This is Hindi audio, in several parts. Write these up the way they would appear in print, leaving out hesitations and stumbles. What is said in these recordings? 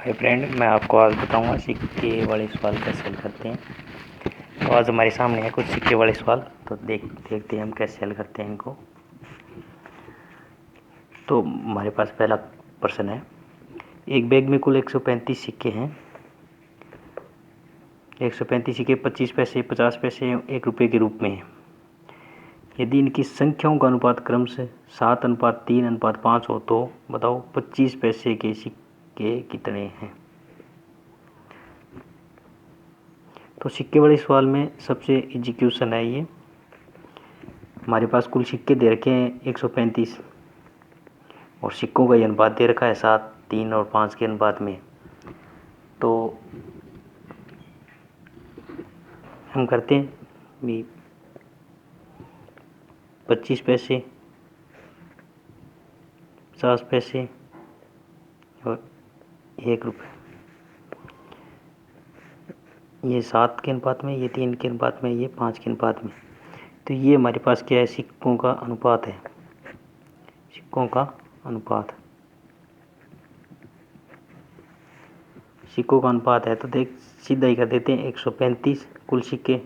हाय फ्रेंड, मैं आपको आज बताऊंगा सिक्के वाले सवाल कैसे हल करते हैं। तो आज हमारे सामने है कुछ सिक्के वाले सवाल, तो देखते हैं हम कैसे हल करते हैं इनको। तो हमारे पास पहला प्रश्न है, एक बैग में कुल 135 सिक्के हैं। 135 सिक्के 25 पैसे, 50 पैसे, 1 रुपये के रूप में हैं। यदि इनकी संख्याओं का अनुपात क्रमशः 7:3:5 हो तो बताओ 25 पैसे के सिक्के कितने हैं। तो सिक्के वाले सवाल में सबसे इजी क्वेश्चन है ये। हमारे पास कुल सिक्के दे रखे हैं 135 और सिक्कों का ये अनुपात दे रखा है 7, 3 और 5 के अनुपात में। तो हम करते हैं भी 25 पैसे, 50 पैसे और 1 रुपये। ये 7 के अनुपात में, ये 3 के अनुपात में, ये 5 के अनुपात में। तो ये हमारे पास क्या है, सिक्कों का अनुपात है। सिक्कों का अनुपात, सिक्कों का अनुपात है। तो देख सीधा ही कर देते हैं। 135 कुल सिक्के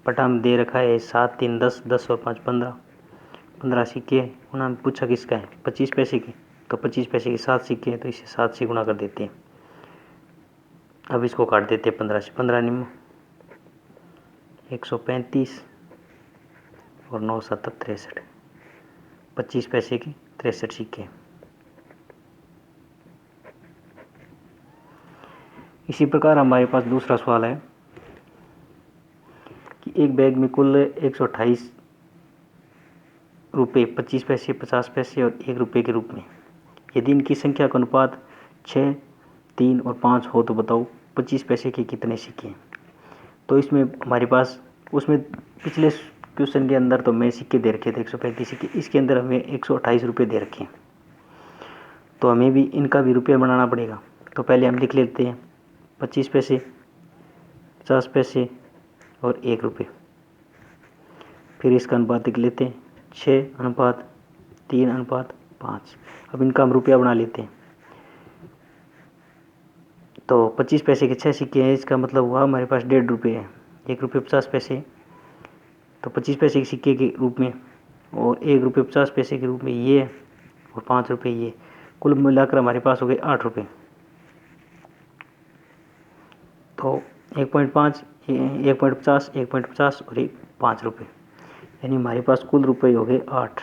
पटा में दे रखा है 7, 3, 10, 10 और 5 15। 15 सिक्के। उन्होंने पूछा किसका है, 25 पैसे की। तो 25 पैसे के 7 सिक्के हैं, तो इसे 7 से गुणा कर देते हैं। अब इसको काट देते हैं 15 से। 15 निम्न 135 और 9 7 63। 25 पैसे की 63 सिक्के। इसी प्रकार हमारे पास दूसरा सवाल है कि एक बैग में कुल 128 रुपये 25 पैसे, 50 पैसे और 1 रुपये के रूप में। यदि इनकी संख्या का अनुपात 6, 3 और 5 हो तो बताओ 25 पैसे के कितने सिक्के हैं। तो इसमें हमारे पास, उसमें पिछले क्वेश्चन के अंदर तो मैं सिक्के दे रखे थे 135 सिक्के, इसके अंदर हमें 128 रुपये दे रखे हैं। तो हमें भी इनका भी रुपये बनाना पड़ेगा। तो पहले हम लिख लेते हैं 25 पैसे, 50 पैसे और 1 रुपये। फिर इसका अनुपात लिख लेते हैं 6:3:5। अब इनका हम रुपया बना लेते हैं। तो 25 पैसे के 6 सिक्के हैं, इसका मतलब हुआ हमारे पास 1.5 रुपये है। 1 रुपये 50 पैसे, तो 25 पैसे के सिक्के के रूप में, और 1 रुपये 50 पैसे के रूप में ये, और 5 रुपये ये। कुल मिलाकर हमारे पास हो गए 8 रुपये। तो 1.5, 1.50, 1.50 और 5 रुपये, यानी हमारे पास कुल रुपये हो गए 8।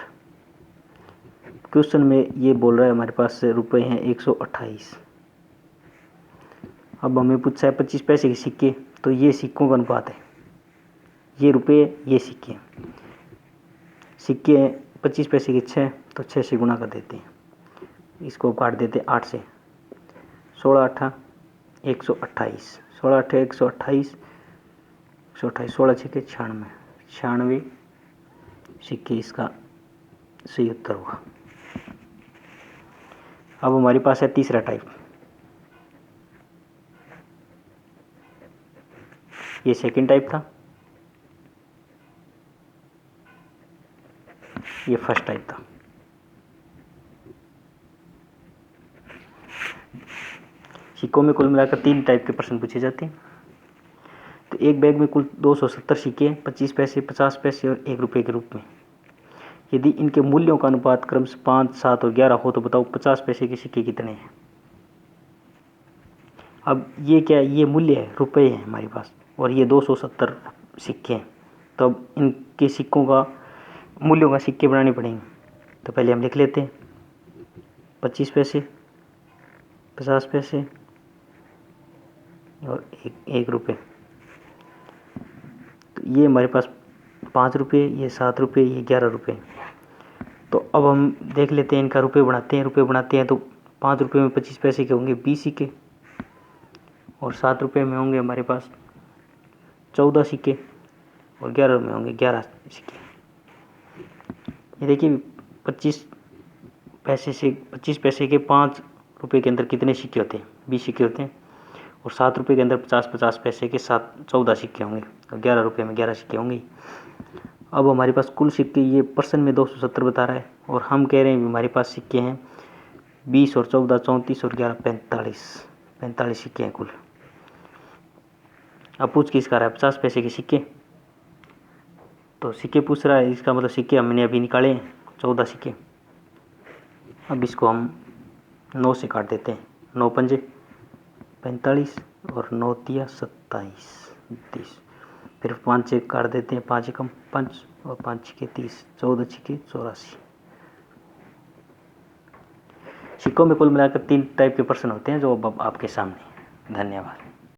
क्वेश्चन में ये बोल रहा है हमारे पास रुपये हैं 128। अब हमें पूछा है 25 पैसे के सिक्के, तो ये सिक्कों का अनुपात है। ये रुपये, ये सिक्के। सिक्के 25 पैसे के 6, तो 6 से गुणा कर देते हैं। इसको काट देते हैं 8 से। 16 8 128, 16 8 128, 128, 16 सिक्के 96, 96 सिक्के इसका सही उत्तर होगा। अब हमारे पास है तीसरा टाइप। ये सेकंड टाइप था, ये फर्स्ट टाइप था। सिक्कों में कुल मिलाकर 3 टाइप के प्रश्न पूछे जाते हैं। तो एक बैग में कुल 270 सिक्के, 25 पैसे, 50 पैसे और 1 रुपये के रूप में। यदि इनके मूल्यों का अनुपात क्रमशः 5, 7 और 11 हो तो बताओ 50 पैसे के सिक्के कितने हैं। अब ये क्या है, ये मूल्य है, रुपये हैं हमारे पास, और ये 270 सिक्के हैं। तो अब इनके सिक्कों का, मूल्यों का सिक्के बनाने पड़ेंगे। तो पहले हम लिख लेते हैं 25 पैसे, 50 पैसे और 1 रुपये। तो ये हमारे पास 5 रुपये, ये 7 रुपये, ये 11 रुपये। तो अब हम देख लेते हैं, इनका रुपये बनाते हैं। तो 5 रुपये में 25 पैसे के होंगे 20 सिक्के, और 7 रुपये में होंगे हमारे पास 14 सिक्के, और 11 में होंगे 11 सिक्के। ये देखिए 25 पैसे के 5 रुपये के अंदर कितने सिक्के होते हैं, 20 सिक्के होते हैं। और 7 रुपये के अंदर 50 पैसे के 14 सिक्के होंगे, और 11 रुपये में 11 सिक्के होंगे। अब हमारे पास कुल सिक्के, ये परसेंट में 270 बता रहा है, और हम कह रहे हैं हमारे पास सिक्के हैं 20 और 14 34 और 11 45, 45 सिक्के हैं कुल। अब पूछ किस कर रहा है 50 पैसे के सिक्के, तो सिक्के पूछ रहा है, इसका मतलब सिक्के हमने अभी निकाले हैं 14 सिक्के। अब इसको हम 9 से काट देते हैं, 9 पंजे 45 और 9 तिया 27 30, फिर 5 से काट देते हैं, 5 एकम 5 और 5 छिके 30, 14 छिके 84। सिक्कों में कुल मिलाकर 3 टाइप के प्रश्न होते हैं जो अब आपके सामने। धन्यवाद।